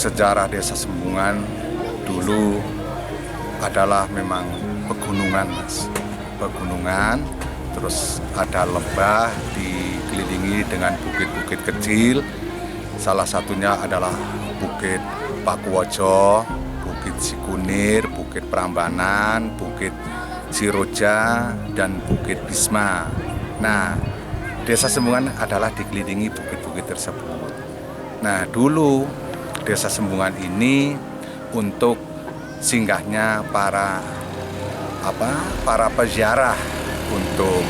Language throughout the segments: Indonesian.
sejarah Desa Sembungan dulu adalah memang pegunungan, Mas. Pegunungan, terus ada lembah dikelilingi dengan bukit-bukit kecil. Salah satunya adalah Bukit Pakuwojo, Bukit Sikunir, Bukit Prambanan, Bukit Siroja, dan Bukit Bisma. Nah, Desa Sembungan adalah dikelilingi bukit-bukit tersebut. Nah, dulu Desa Sembungan ini untuk singgahnya para peziarah untuk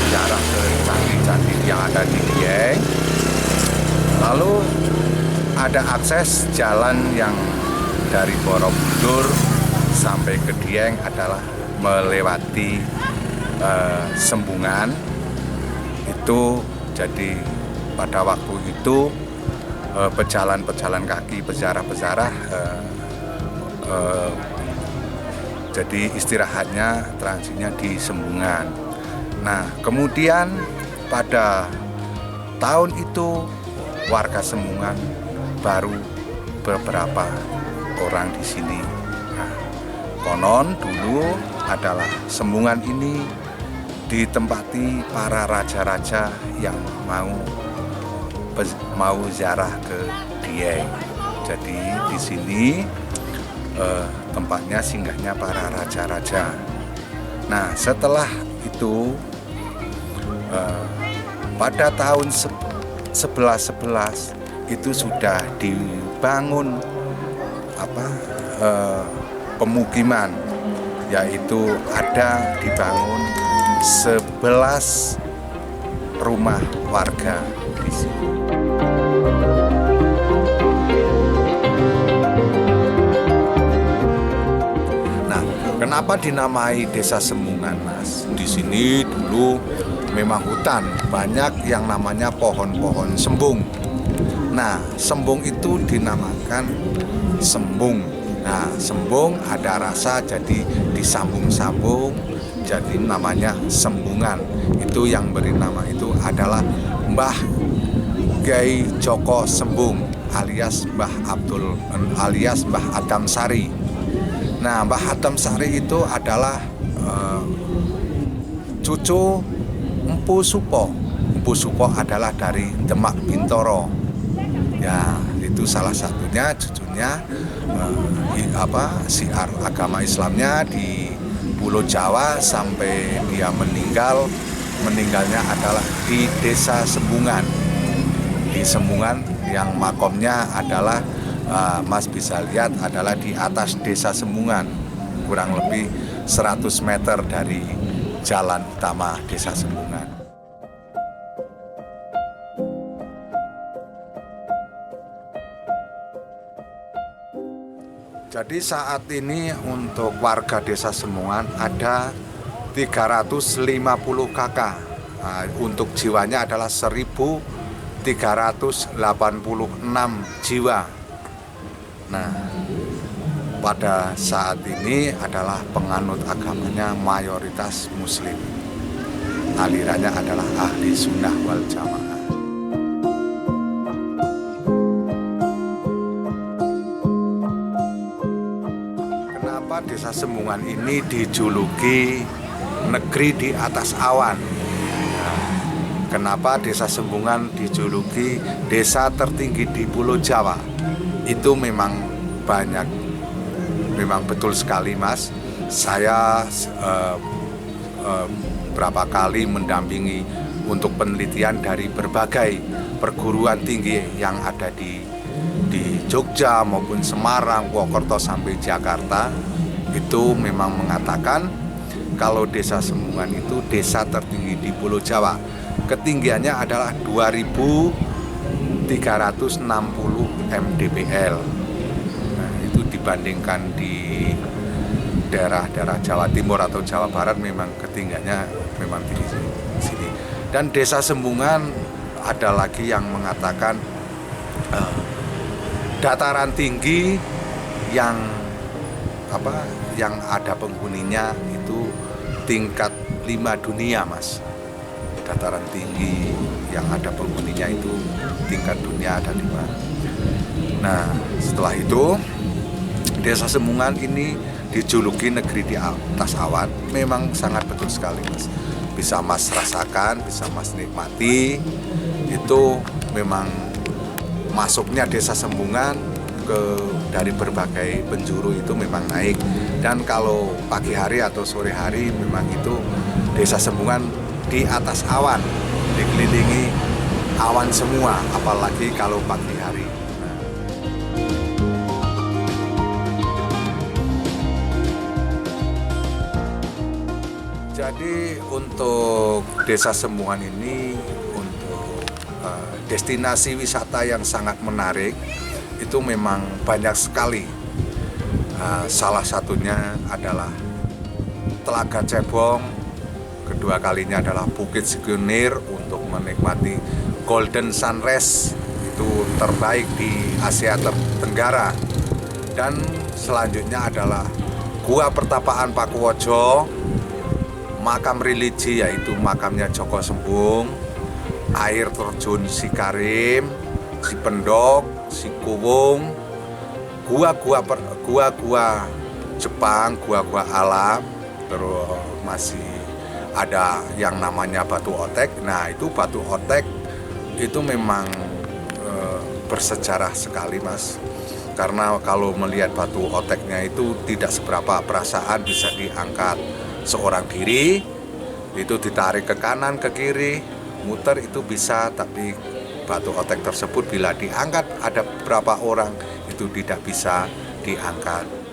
ziarah ke candi-candi yang ada di Dieng. Lalu ada akses jalan yang dari Borobudur sampai ke Dieng adalah melewati Sembungan. Itu jadi pada waktu itu pejalan kaki, peziarah jadi istirahatnya transitnya di Sembungan. Nah, kemudian pada tahun itu warga Sembungan baru beberapa orang di sini. Nah, konon dulu adalah Sembungan ini ditempati para raja-raja yang mau ziarah ke Dieng. Jadi di sini tempatnya singgahnya para raja-raja. Nah, setelah itu pada tahun 1111 itu sudah dibangun pemukiman, yaitu ada dibangun 11 rumah warga di sini. Nah, kenapa dinamai Desa Sembungan, Mas? Di sini dulu memang hutan, banyak yang namanya pohon-pohon sembung. Nah, sembung itu dinamakan sembung. Nah, sembung ada rasa jadi disambung-sambung, jadi namanya Sembungan. Itu yang beri nama itu adalah Mbah Gai Joko Sembung alias Mbah Adam Sari. Nah, Mbah Adam Sari itu adalah cucu Empu Supo. Empu Supo adalah dari Demak Bintoro. Ya, itu salah satunya cucunya siar agama Islamnya di Pulau Jawa sampai dia meninggalnya adalah di Desa Sembungan. Di Sembungan yang makomnya adalah Mas bisa lihat adalah di atas Desa Sembungan, kurang lebih 100 meter dari jalan utama Desa Sembungan. Jadi saat ini untuk warga Desa Sembungan ada 350 kakak. Nah, untuk jiwanya adalah 1.386 jiwa. Nah, pada saat ini adalah penganut agamanya mayoritas Muslim. Alirannya adalah Ahli Sunnah wal Jamaah. Desa Sembungan ini dijuluki negeri di atas awan. Kenapa Desa Sembungan dijuluki desa tertinggi di Pulau Jawa? Itu memang betul sekali, Mas. Saya berapa kali mendampingi untuk penelitian dari berbagai perguruan tinggi yang ada di Jogja maupun Semarang, Purwokerto sampai Jakarta. Itu memang mengatakan kalau Desa Sembungan itu desa tertinggi di Pulau Jawa. Ketinggiannya adalah 2.360 mdpl. Nah, itu dibandingkan di daerah-daerah Jawa Timur atau Jawa Barat memang ketinggiannya memang di sini. Dan Desa Sembungan ada lagi yang mengatakan dataran tinggi yang ada penghuninya itu tingkat 5 dunia, Mas. Dataran tinggi yang ada penghuninya itu tingkat dunia ada 5. Nah, setelah itu Desa Sembungan ini dijuluki negeri di atas awan. Memang sangat betul sekali, Mas. Bisa Mas rasakan, bisa Mas nikmati. Itu memang masuknya Desa Sembungan dari berbagai penjuru itu memang naik. Dan kalau pagi hari atau sore hari memang itu Desa Sembungan di atas awan, dikelilingi awan semua, apalagi kalau pagi hari. Jadi untuk Desa Sembungan ini untuk destinasi wisata yang sangat menarik itu memang banyak sekali. Salah satunya adalah Telaga Cebong, kedua kalinya adalah Bukit Sikunir untuk menikmati Golden Sunrise, itu terbaik di Asia Tenggara. Dan selanjutnya adalah Gua Pertapaan Pakuwojo, makam religi yaitu makamnya Joko Sembung, air terjun Sikarim, Sipendok, Sikuwung, gua-gua Jepang, gua-gua alam, terus masih ada yang namanya Batu Otek. Nah, itu Batu Otek itu memang bersejarah sekali, Mas. Karena kalau melihat Batu Oteknya itu tidak seberapa, perasaan bisa diangkat seorang diri, itu ditarik ke kanan ke kiri, muter itu bisa, tapi Batu Otek tersebut bila diangkat ada beberapa orang itu tidak bisa diangkat.